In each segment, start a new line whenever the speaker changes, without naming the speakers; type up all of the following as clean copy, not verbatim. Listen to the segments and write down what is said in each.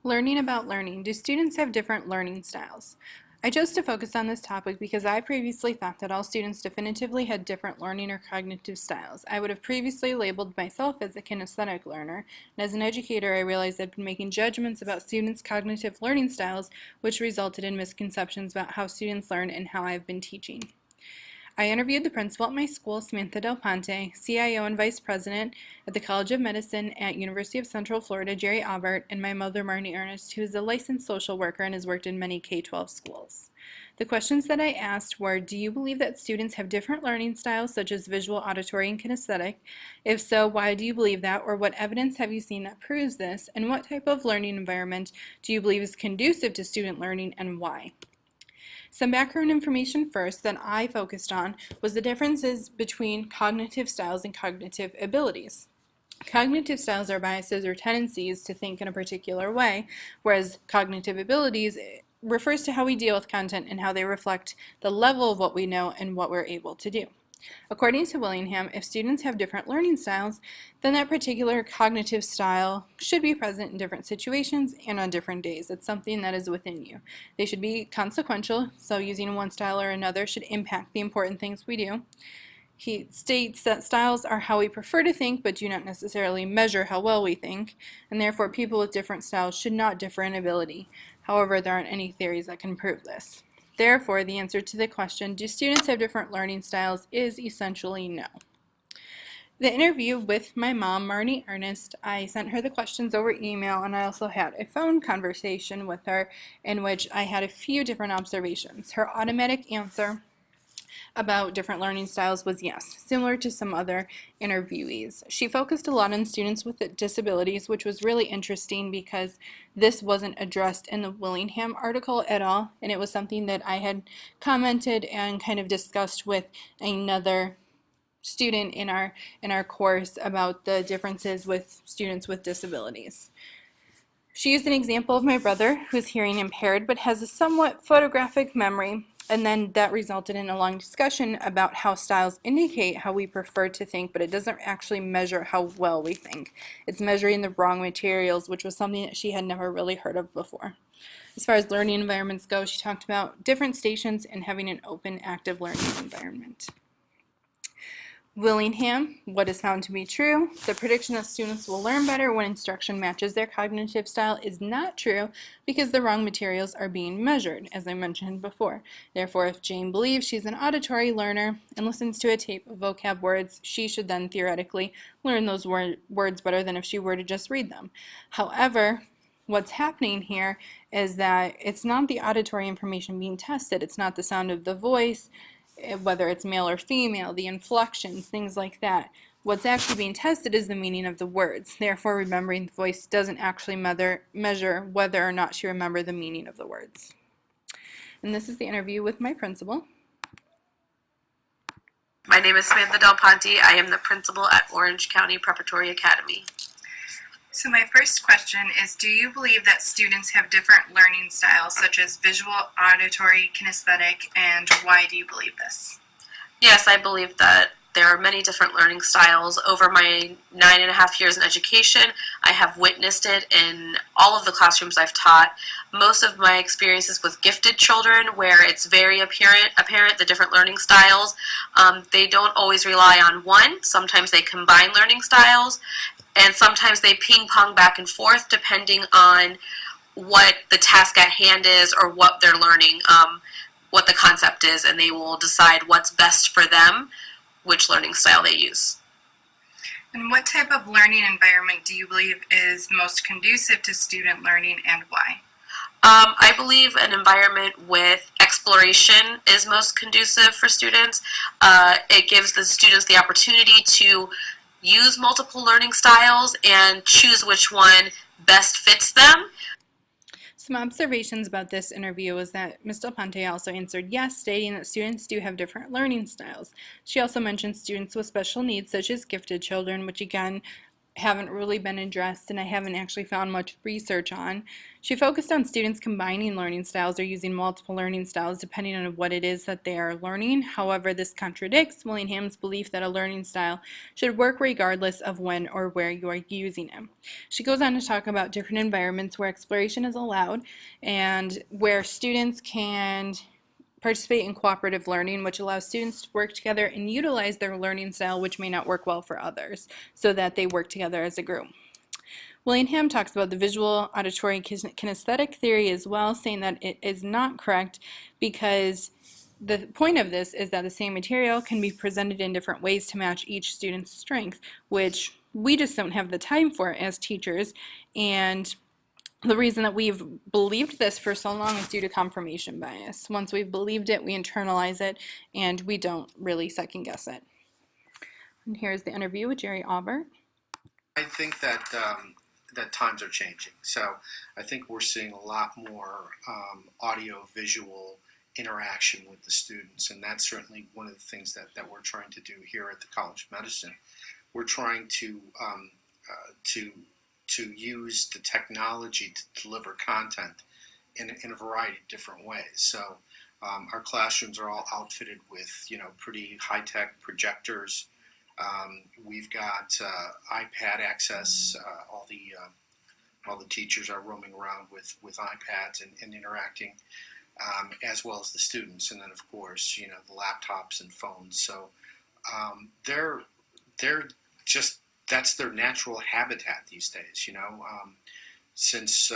Learning about learning. Do students have different learning styles? I chose to focus on this topic because I previously thought that all students definitively had different learning or cognitive styles. I would have previously labeled myself as a kinesthetic learner, and as an educator I realized I'd been making judgments about students' cognitive learning styles, which resulted in misconceptions about how students learn and how I've been teaching. I interviewed the principal at my school, Samantha Del Ponte, CIO and Vice President at the College of Medicine at University of Central Florida, Jerry Aubert, and my mother, Marnie Earnest, who is a licensed social worker and has worked in many K-12 schools. The questions that I asked were, do you believe that students have different learning styles, such as visual, auditory, and kinesthetic? If so, why do you believe that, or what evidence have you seen that proves this? And what type of learning environment do you believe is conducive to student learning, and why? Some background information first that I focused on was the differences between cognitive styles and cognitive abilities. Cognitive styles are biases or tendencies to think in a particular way, whereas cognitive abilities refers to how we deal with content and how they reflect the level of what we know and what we're able to do. According to Willingham, if students have different learning styles, then that particular cognitive style should be present in different situations and on different days. It's something that is within you. They should be consequential, so using one style or another should impact the important things we do. He states that styles are how we prefer to think, but do not necessarily measure how well we think, and therefore people with different styles should not differ in ability. However, there aren't any theories that can prove this. Therefore, the answer to the question, do students have different learning styles, is essentially no. The interview with my mom, Marnie Earnest, I sent her the questions over email, and I also had a phone conversation with her in which I had a few different observations. Her automatic answer about different learning styles was yes, similar to some other interviewees. She focused a lot on students with disabilities, which was really interesting because this wasn't addressed in the Willingham article at all, and it was something that I had commented and kind of discussed with another student in our course about the differences with students with disabilities. She used an example of my brother, who's hearing impaired but has a somewhat photographic memory, and then that resulted in a long discussion about how styles indicate how we prefer to think, but it doesn't actually measure how well we think. It's measuring the wrong materials, which was something that she had never really heard of before. As far as learning environments go, she talked about different stations and having an open, active learning environment. Willingham, what is found to be true, the prediction that students will learn better when instruction matches their cognitive style is not true because the wrong materials are being measured, as I mentioned before. Therefore, if Jane believes she's an auditory learner and listens to a tape of vocab words, she should then theoretically learn those words better than if she were to just read them. However, what's happening here is that it's not the auditory information being tested, it's not the sound of the voice, whether it's male or female, the inflections, things like that. What's actually being tested is the meaning of the words. Therefore, remembering the voice doesn't actually measure whether or not she remembered the meaning of the words. And this is the interview with my principal.
My name is Samantha Del Ponte. I am the principal at Orange County Preparatory Academy.
So my first question is, do you believe that students have different learning styles, such as visual, auditory, kinesthetic, and why do you believe this?
Yes, I believe that there are many different learning styles. Over my 9.5 years in education, I have witnessed it in all of the classrooms I've taught. Most of my experiences with gifted children, where it's very apparent the different learning styles, they don't always rely on one. Sometimes they combine learning styles, and sometimes they ping-pong back and forth depending on what the task at hand is or what they're learning, what the concept is, and they will decide what's best for them, which learning style they use.
And what type of learning environment do you believe is most conducive to student learning, and why?
I believe an environment with exploration is most conducive for students. It gives the students the opportunity to use multiple learning styles and choose which one best fits them.
Some observations about this interview was that Ms. Del Ponte also answered yes, stating that students do have different learning styles. She also mentioned students with special needs, such as gifted children, which again haven't really been addressed and I haven't actually found much research on. She focused on students combining learning styles or using multiple learning styles depending on what it is that they are learning. However, this contradicts Willingham's belief that a learning style should work regardless of when or where you are using it. She goes on to talk about different environments where exploration is allowed and where students can participate in cooperative learning, which allows students to work together and utilize their learning style, which may not work well for others, so that they work together as a group. Willingham talks about the visual auditory kinesthetic theory as well, saying that it is not correct because the point of this is that the same material can be presented in different ways to match each student's strength, which we just don't have the time for as teachers. And the reason that we've believed this for so long is due to confirmation bias. Once we've believed it, we internalize it, and we don't really second guess it. And here's the interview with Jerry Aubert.
I think that that times are changing. So I think we're seeing a lot more audio-visual interaction with the students, and that's certainly one of the things that we're trying to do here at the College of Medicine. We're trying to use the technology to deliver content in a variety of different ways. So our classrooms are all outfitted with, pretty high-tech projectors. We've got iPad access. All the teachers are roaming around with iPads and interacting, as well as the students, and then of course, the laptops and phones. So they're just, that's their natural habitat these days. Since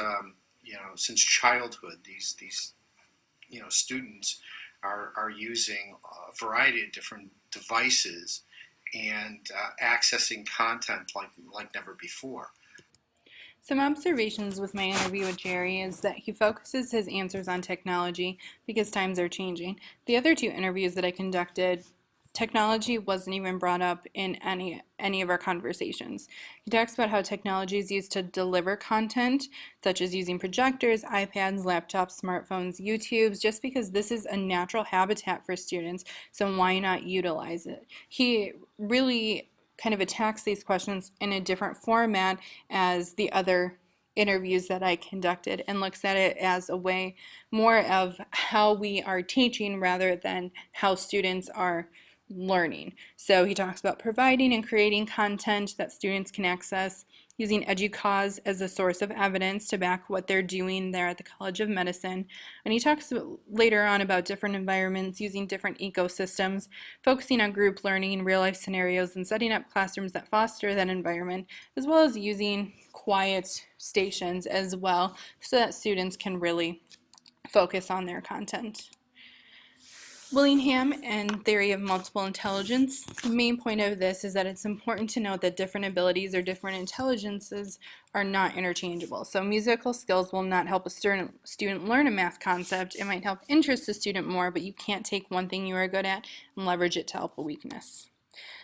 childhood, these students are using a variety of different devices and accessing content like never before.
Some observations with my interview with Jerry is that he focuses his answers on technology because times are changing. The other two interviews that I conducted, technology wasn't even brought up in any of our conversations. He talks about how technology is used to deliver content, such as using projectors, iPads, laptops, smartphones, YouTubes, just because this is a natural habitat for students, so why not utilize it? He really kind of attacks these questions in a different format as the other interviews that I conducted, and looks at it as a way more of how we are teaching rather than how students are learning. So he talks about providing and creating content that students can access, using EDUCAUSE as a source of evidence to back what they're doing there at the College of Medicine. And he talks later on about different environments, using different ecosystems, focusing on group learning, real-life scenarios, and setting up classrooms that foster that environment, as well as using quiet stations as well so that students can really focus on their content. Willingham and theory of multiple intelligence. The main point of this is that it's important to note that different abilities or different intelligences are not interchangeable. So musical skills will not help a student learn a math concept. It might help interest the student more, but you can't take one thing you are good at and leverage it to help a weakness.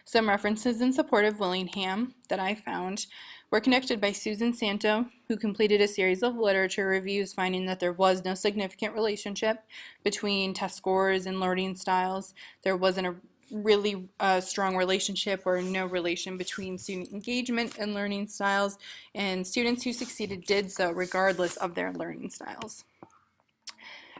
Some references in support of Willingham that I found were connected by Susan Santo, who completed a series of literature reviews finding that there was no significant relationship between test scores and learning styles. There wasn't a really strong relationship or no relation between student engagement and learning styles, and students who succeeded did so regardless of their learning styles.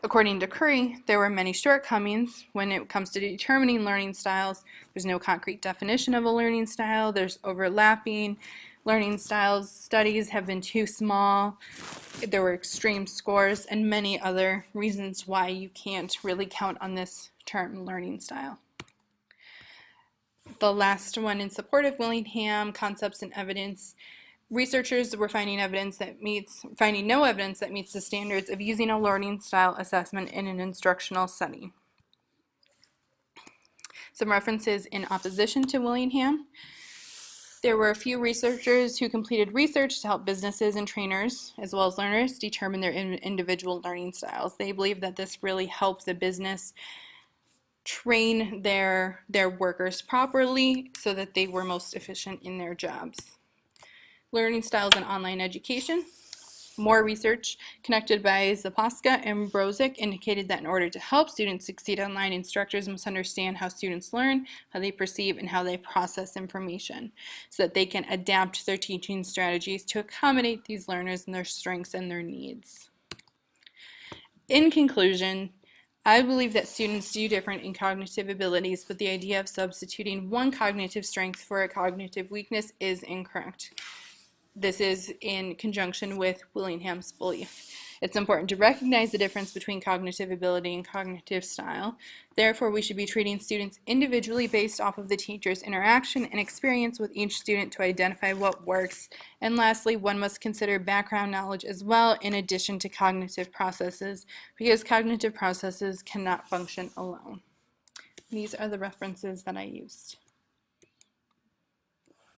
According to Curry, there were many shortcomings when it comes to determining learning styles. There's no concrete definition of a learning style. There's overlapping learning styles. Studies have been too small. There were extreme scores and many other reasons why you can't really count on this term learning style. The last one in support of Willingham, concepts and evidence. Researchers were finding no evidence that meets the standards of using a learning style assessment in an instructional setting. Some references in opposition to Willingham. There were a few researchers who completed research to help businesses and trainers, as well as learners, determine their individual learning styles. They believe that this really helped the business train their workers properly so that they were most efficient in their jobs. Learning styles in online education. More research conducted by Zapaska and Brozick indicated that in order to help students succeed online, instructors must understand how students learn, how they perceive, and how they process information so that they can adapt their teaching strategies to accommodate these learners and their strengths and their needs. In conclusion, I believe that students do different in cognitive abilities, but the idea of substituting one cognitive strength for a cognitive weakness is incorrect. This is in conjunction with Willingham's belief. It's important to recognize the difference between cognitive ability and cognitive style. Therefore, we should be treating students individually based off of the teacher's interaction and experience with each student to identify what works. And lastly, one must consider background knowledge as well in addition to cognitive processes, because cognitive processes cannot function alone. These are the references that I used.